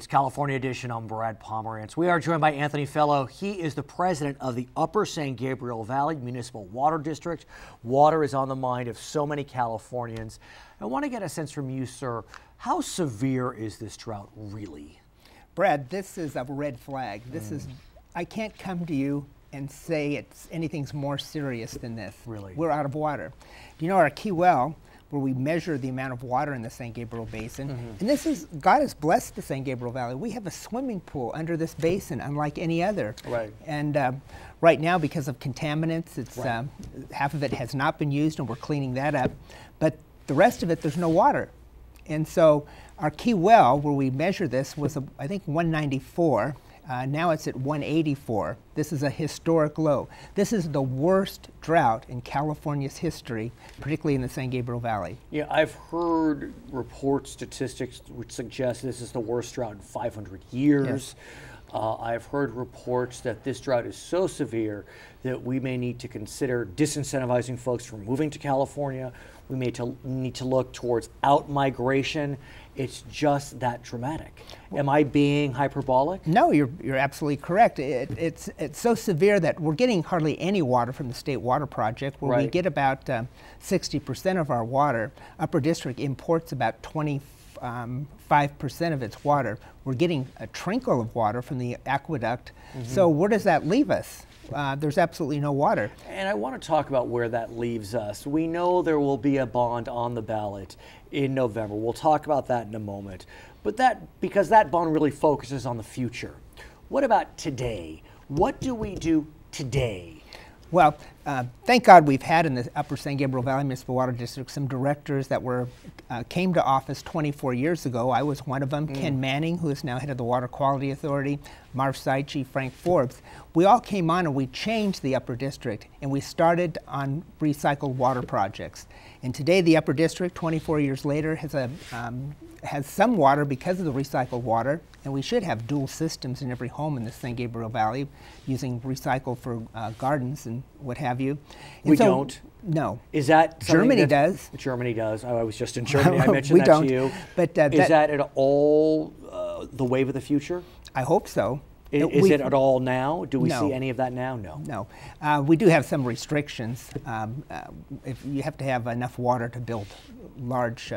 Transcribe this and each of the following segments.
It's California Edition. I'm Brad Pomerance. We are joined by Anthony Fellow. He is the president of the Upper San Gabriel Valley Municipal Water District. Water is on the mind of so many Californians. I want to get a sense from you, sir. How severe is this drought really? Brad, this is a red flag. This is, I can't come to you and say anything's more serious than this. Really? We're out of water. You know, our key well, where we measure the amount of water in the San Gabriel Basin. And this is, God has blessed the San Gabriel Valley. We have a swimming pool under this basin, unlike any other. Right. And right now, because of contaminants, it's half of it has not been used, and we're cleaning that up. But the rest of it, there's no water. And so our key well, where we measure this, was, I think, 194. Now it's at 184. This is a historic low. This is the worst drought in California's history, particularly in the San Gabriel Valley. Yeah, I've heard reports, statistics, which suggest this is the worst drought in 500 years. Yes. I've heard reports that this drought is so severe that we may need to consider disincentivizing folks from moving to California. We may need to look towards out-migration. It's just that dramatic. Am I being hyperbolic? No, you're absolutely correct. It's so severe that we're getting hardly any water from the State Water Project, where we get about 60% of our water. Upper District imports about 25% of its water. We're getting a trickle of water from the aqueduct. So where does that leave us? There's absolutely no water. And I want to talk about where that leaves us. We know there will be a bond on the ballot in November. We'll talk about that in a moment. But because that bond really focuses on the future. What about today? What do we do today? Well, thank God we've had in the Upper San Gabriel Valley Municipal Water District some directors that came to office 24 years ago. I was one of them. Ken Manning, who is now head of the Water Quality Authority, Marv Saichi, Frank Forbes. We all came on and we changed the Upper District, and we started on recycled water projects. And today the Upper District, 24 years later, has some water because of the recycled water, and we should have dual systems in every home in the San Gabriel Valley, using recycle for gardens and what have you. And we don't? No. Is that Germany does. Germany does. I was just in Germany. I mentioned we that don't. to you. But is that at all the wave of the future? I hope so. Is it at all now? Do we see any of that now? No. No. We do have some restrictions. If you have to have enough water to build large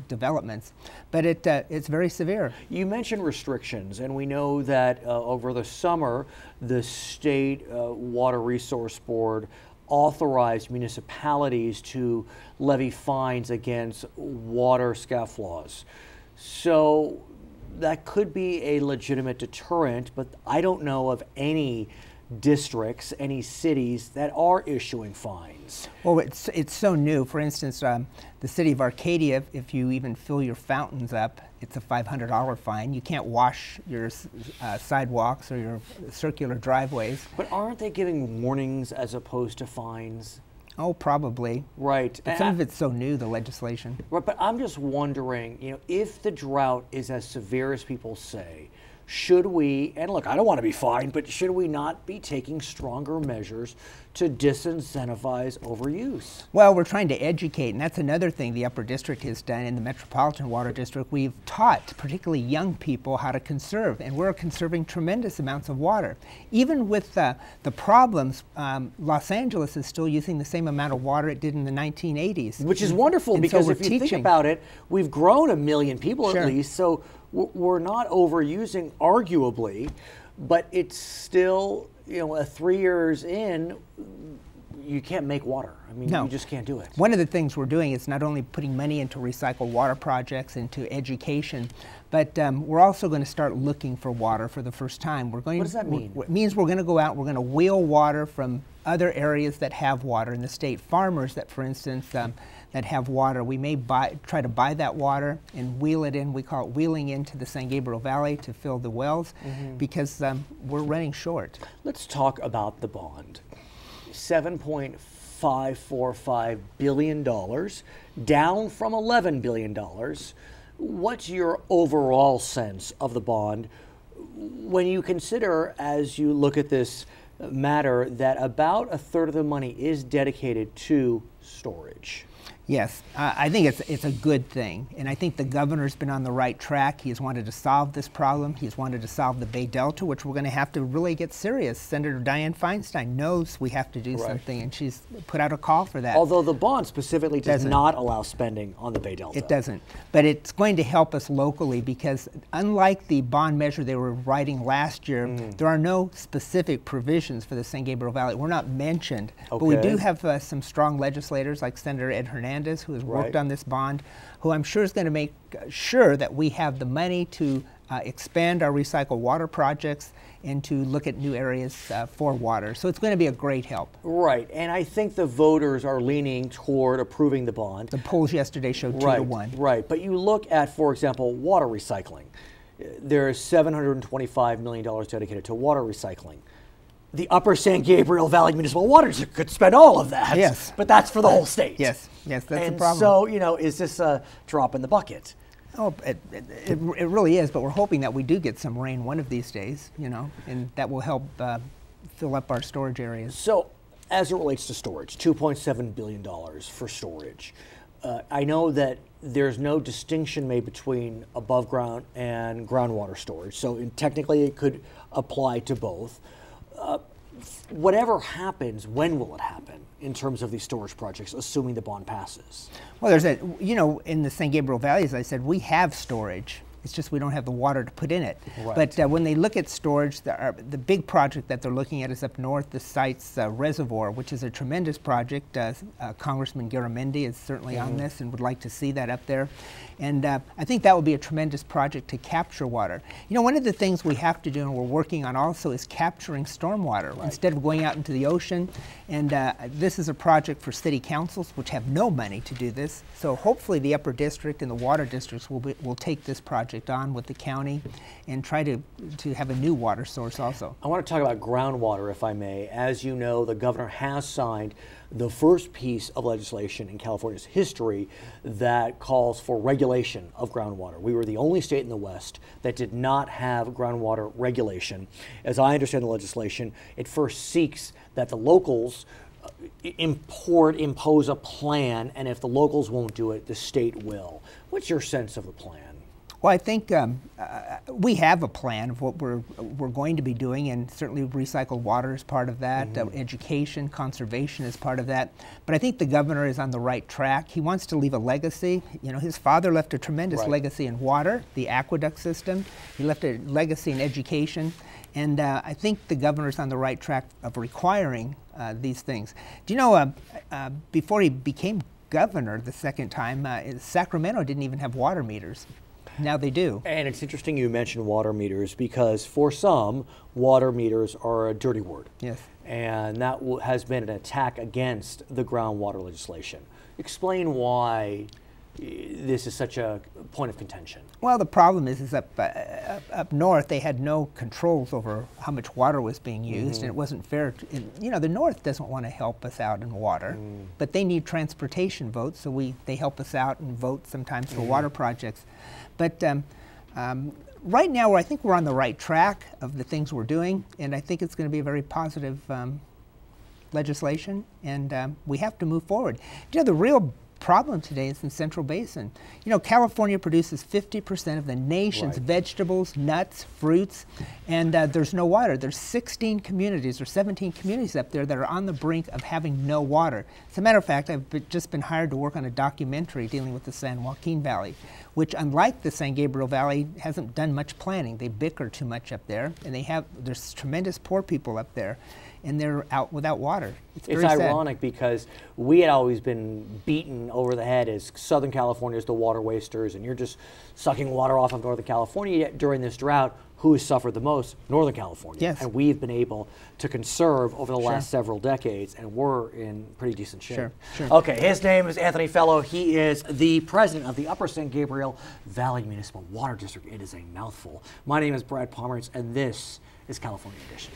developments, but it's very severe. You mentioned restrictions, and we know that over the summer, the State Water Resource Board authorized municipalities to levy fines against water scofflaws. So that could be a legitimate deterrent, but I don't know of any districts, any cities that are issuing fines. Well, it's so new. For instance, the city of Arcadia, if you even fill your fountains up, it's a $500 fine. You can't wash your sidewalks or your circular driveways. But aren't they giving warnings as opposed to fines? Oh, probably. Right. But some of it's so new, the legislation. Right, but I'm just wondering, if the drought is as severe as people say, should we, and look, I don't want to be fined, but should we not be taking stronger measures to disincentivize overuse? Well, we're trying to educate, and that's another thing the Upper District has done in the Metropolitan Water District. We've taught, particularly young people, how to conserve, and we're conserving tremendous amounts of water. Even with the problems, Los Angeles is still using the same amount of water it did in the 1980s. Which is wonderful, because so if you think about it, we've grown 1 million people at least, so we're not overusing, arguably, but it's still, 3 years in, you can't make water. I mean, you just can't do it. One of the things we're doing is not only putting money into recycled water projects, into education, but we're also going to start looking for water for the first time. What does that mean? It means we're going to go out, we're going to wheel water from other areas that have water in the state. Farmers that, for instance, that have water, we may try to buy that water and wheel it in. We call it wheeling into the San Gabriel Valley to fill the wells, because we're running short. Let's talk about the bond. $7.545 billion, down from $11 billion. What's your overall sense of the bond when you consider, as you look at this matter, that about a third of the money is dedicated to storage? Yes, I think it's a good thing, and I think the governor's been on the right track. He's wanted to solve this problem. He's wanted to solve the Bay Delta, which we're going to have to really get serious. Senator Dianne Feinstein knows we have to do something, and she's put out a call for that. Although the bond specifically does not allow spending on the Bay Delta. It doesn't, but it's going to help us locally because unlike the bond measure they were writing last year, there are no specific provisions for the San Gabriel Valley. We're not mentioned, but we do have some strong legislators like Senator Ed Hernandez, who has worked on this bond, who I'm sure is going to make sure that we have the money to expand our recycled water projects and to look at new areas for water. So it's going to be a great help. Right, and I think the voters are leaning toward approving the bond. The polls yesterday showed 2-1. Right, but you look at, for example, water recycling. There is $725 million dedicated to water recycling. The Upper San Gabriel Valley Municipal Water District could spend all of that. Yes. But that's for the whole state. Yes, that's the problem. And so, you know, is this a drop in the bucket? Oh, it really is, but we're hoping that we do get some rain one of these days, you know, and that will help fill up our storage areas. So, as it relates to storage, $2.7 billion for storage. I know that there's no distinction made between above ground and groundwater storage, so technically it could apply to both. Whatever happens, when will it happen in terms of these storage projects, assuming the bond passes? Well, there's you know, in the San Gabriel Valley, as I said, we have storage. It's just we don't have the water to put in it. Right. But when they look at storage, the big project that they're looking at is up north, the site's reservoir, which is a tremendous project. Congressman Garamendi is certainly on this and would like to see that up there. And I think that would be a tremendous project to capture water. You know, one of the things we have to do, and we're working on also, is capturing stormwater instead of going out into the ocean. And this is a project for city councils, which have no money to do this. So hopefully the upper district and the water districts will take this project on with the county and try to have a new water source also. I want to talk about groundwater, if I may. As you know, the governor has signed the first piece of legislation in California's history that calls for regulation of groundwater. We were the only state in the West that did not have groundwater regulation. As I understand the legislation, it first seeks that the locals impose a plan, and if the locals won't do it, the state will. What's your sense of the plan? Well, I think we have a plan of what we're going to be doing, and certainly recycled water is part of that. Education, conservation is part of that. But I think the governor is on the right track. He wants to leave a legacy. You know, his father left a tremendous legacy in water, the aqueduct system. He left a legacy in education. And I think the governor's on the right track of requiring these things. Do you know, before he became governor the second time, Sacramento didn't even have water meters. Now they do. And it's interesting you mentioned water meters because for some, water meters are a dirty word. Yes. And that has been an attack against the groundwater legislation. Explain why this is such a point of contention. Well, the problem is up north they had no controls over how much water was being used, and it wasn't fair. You know, the north doesn't want to help us out in water, but they need transportation votes, so they help us out and vote sometimes for water projects. But right now, I think we're on the right track of the things we're doing, and I think it's going to be a very positive legislation, and we have to move forward. You know, the real problem today is in Central Basin. You know, California produces 50% of the nation's vegetables, nuts, fruits, and there's no water. There's 16 communities or 17 communities up there that are on the brink of having no water. As a matter of fact, I've just been hired to work on a documentary dealing with the San Joaquin Valley, which, unlike the San Gabriel Valley, hasn't done much planning. They bicker too much up there, and there's tremendous poor people up there, and they're out without water. It's ironic because we had always been beaten over the head as Southern California is the water wasters, and you're just sucking water off of Northern California. Yet during this drought, who has suffered the most? Northern California. Yes. And we've been able to conserve over the last several decades, and we're in pretty decent shape. Sure. Okay, his name is Anthony Fellow. He is the president of the Upper San Gabriel Valley Municipal Water District. It is a mouthful. My name is Brad Pomerance, and this is California Edition.